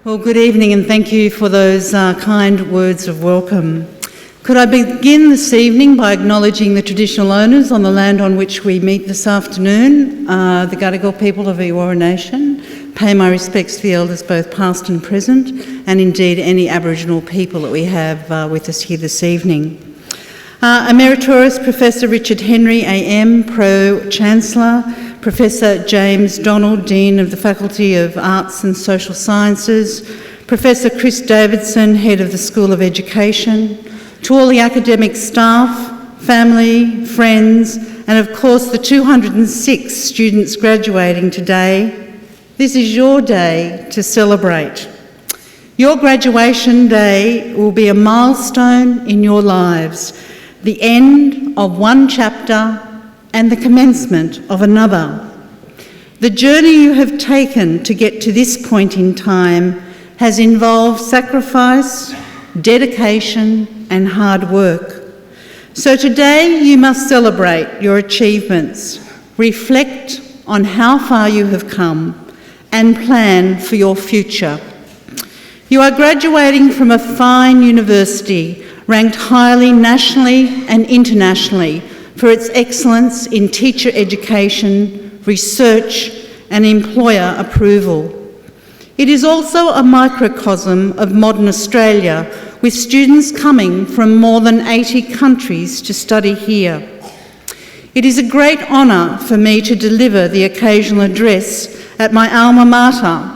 Well, good evening and thank you for those kind words of welcome. Could I begin this evening by acknowledging the traditional owners on the land on which we meet this afternoon, the Gadigal people of the Eora Nation. Pay my respects to the elders both past and present, and indeed any Aboriginal people that we have with us here this evening. Emeritus Professor Richard Henry AM, Pro-Chancellor, Professor James Donald, Dean of the Faculty of Arts and Social Sciences, Professor Chris Davidson, Head of the School of Education, to all the academic staff, family, friends, and of course the 206 students graduating today, this is your day to celebrate. Your graduation day will be a milestone in your lives, the end of one chapter and the commencement of another. The journey you have taken to get to this point in time has involved sacrifice, dedication, and hard work. So today you must celebrate your achievements, reflect on how far you have come, and plan for your future. You are graduating from a fine university ranked highly nationally and internationally for its excellence in teacher education, research, and employer approval. It is also a microcosm of modern Australia, with students coming from more than 80 countries to study here. It is a great honour for me to deliver the occasional address at my alma mater.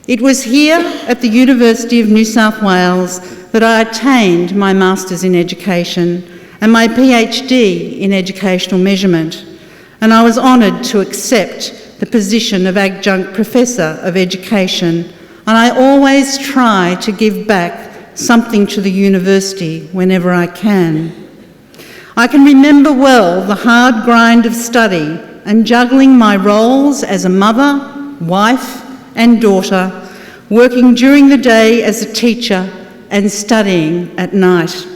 It was here at the University of New South Wales that I attained my Masters in Education and my PhD in Educational Measurement, and I was honoured to accept the position of Adjunct Professor of Education, and I always try to give back something to the university whenever I can. I can remember well the hard grind of study and juggling my roles as a mother, wife and daughter, working during the day as a teacher and studying at night.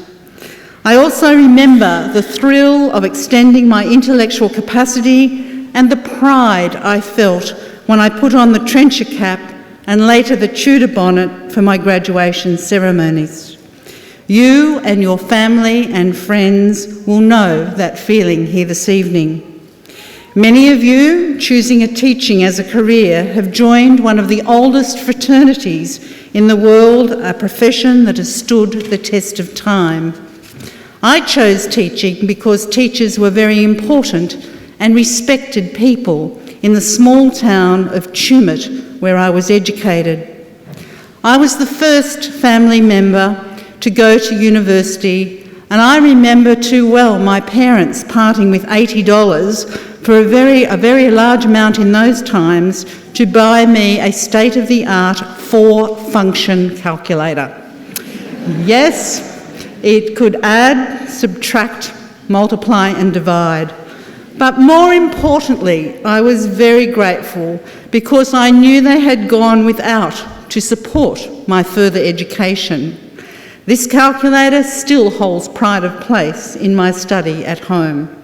I also remember the thrill of extending my intellectual capacity and the pride I felt when I put on the trencher cap and later the Tudor bonnet for my graduation ceremonies. You and your family and friends will know that feeling here this evening. Many of you choosing a teaching as a career have joined one of the oldest fraternities in the world, a profession that has stood the test of time. I chose teaching because teachers were very important and respected people in the small town of Tumut, where I was educated. I was the first family member to go to university, and I remember too well my parents parting with $80 for a very large amount in those times to buy me a state-of-the-art 4-function calculator. Yes, it could add, subtract, multiply and divide. But more importantly, I was very grateful because I knew they had gone without to support my further education. This calculator still holds pride of place in my study at home.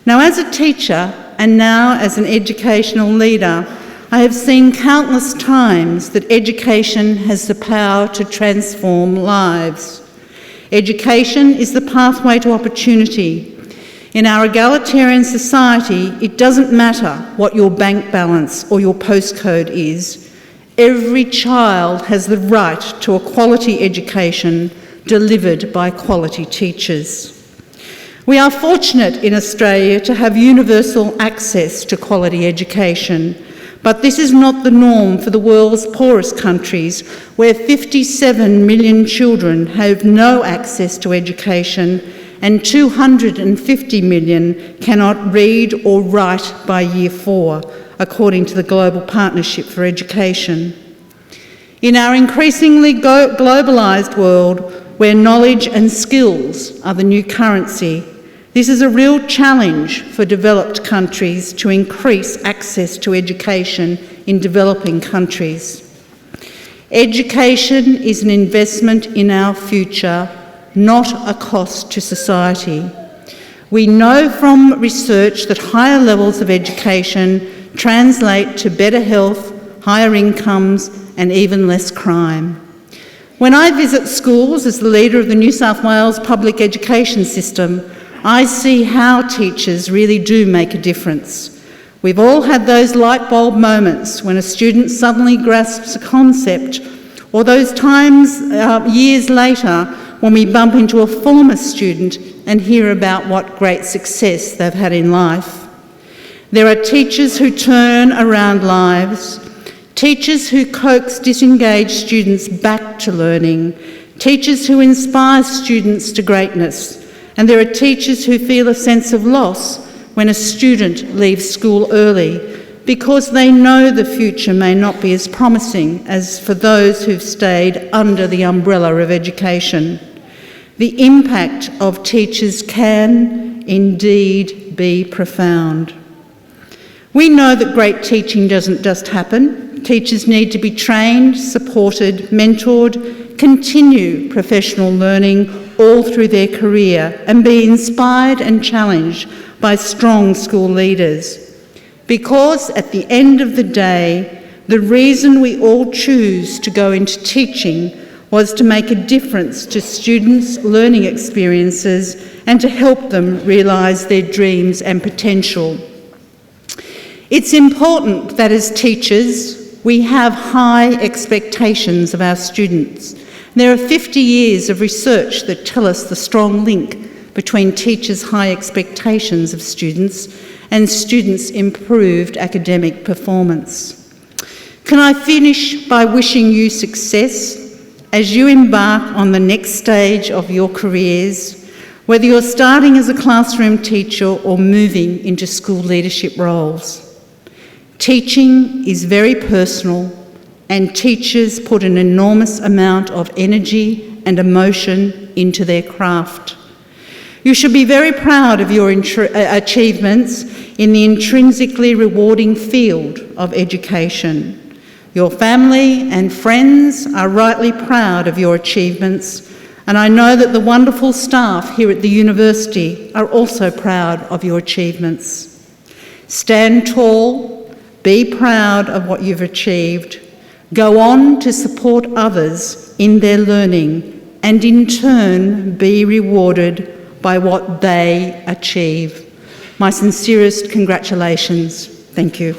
Now, as a teacher and now as an educational leader, I have seen countless times that education has the power to transform lives. Education is the pathway to opportunity. In our egalitarian society, it doesn't matter what your bank balance or your postcode is. Every child has the right to a quality education delivered by quality teachers. We are fortunate in Australia to have universal access to quality education, but this is not the norm for the world's poorest countries, where 57 million children have no access to education and 250 million cannot read or write by Year 4, according to the Global Partnership for Education. In our increasingly globalised world, where knowledge and skills are the new currency, this is a real challenge for developed countries to increase access to education in developing countries. Education is an investment in our future, not a cost to society. We know from research that higher levels of education translate to better health, higher incomes, and even less crime. When I visit schools as the leader of the New South Wales public education system, I see how teachers really do make a difference. We've all had those light bulb moments when a student suddenly grasps a concept, or those times years later when we bump into a former student and hear about what great success they've had in life. There are teachers who turn around lives, teachers who coax disengaged students back to learning, teachers who inspire students to greatness, and there are teachers who feel a sense of loss when a student leaves school early because they know the future may not be as promising as for those who've stayed under the umbrella of education. The impact of teachers can indeed be profound. We know that great teaching doesn't just happen. Teachers need to be trained, supported, mentored, continue professional learning all through their career, and be inspired and challenged by strong school leaders. Because at the end of the day, the reason we all choose to go into teaching was to make a difference to students' learning experiences and to help them realise their dreams and potential. It's important that as teachers, we have high expectations of our students. There are 50 years of research that tell us the strong link between teachers' high expectations of students and students' improved academic performance. Can I finish by wishing you success as you embark on the next stage of your careers, whether you're starting as a classroom teacher or moving into school leadership roles. Teaching is very personal, and teachers put an enormous amount of energy and emotion into their craft. You should be very proud of your achievements in the intrinsically rewarding field of education. Your family and friends are rightly proud of your achievements, and I know that the wonderful staff here at the university are also proud of your achievements. Stand tall, be proud of what you've achieved, go on to support others in their learning, and in turn be rewarded by what they achieve. My sincerest congratulations. Thank you.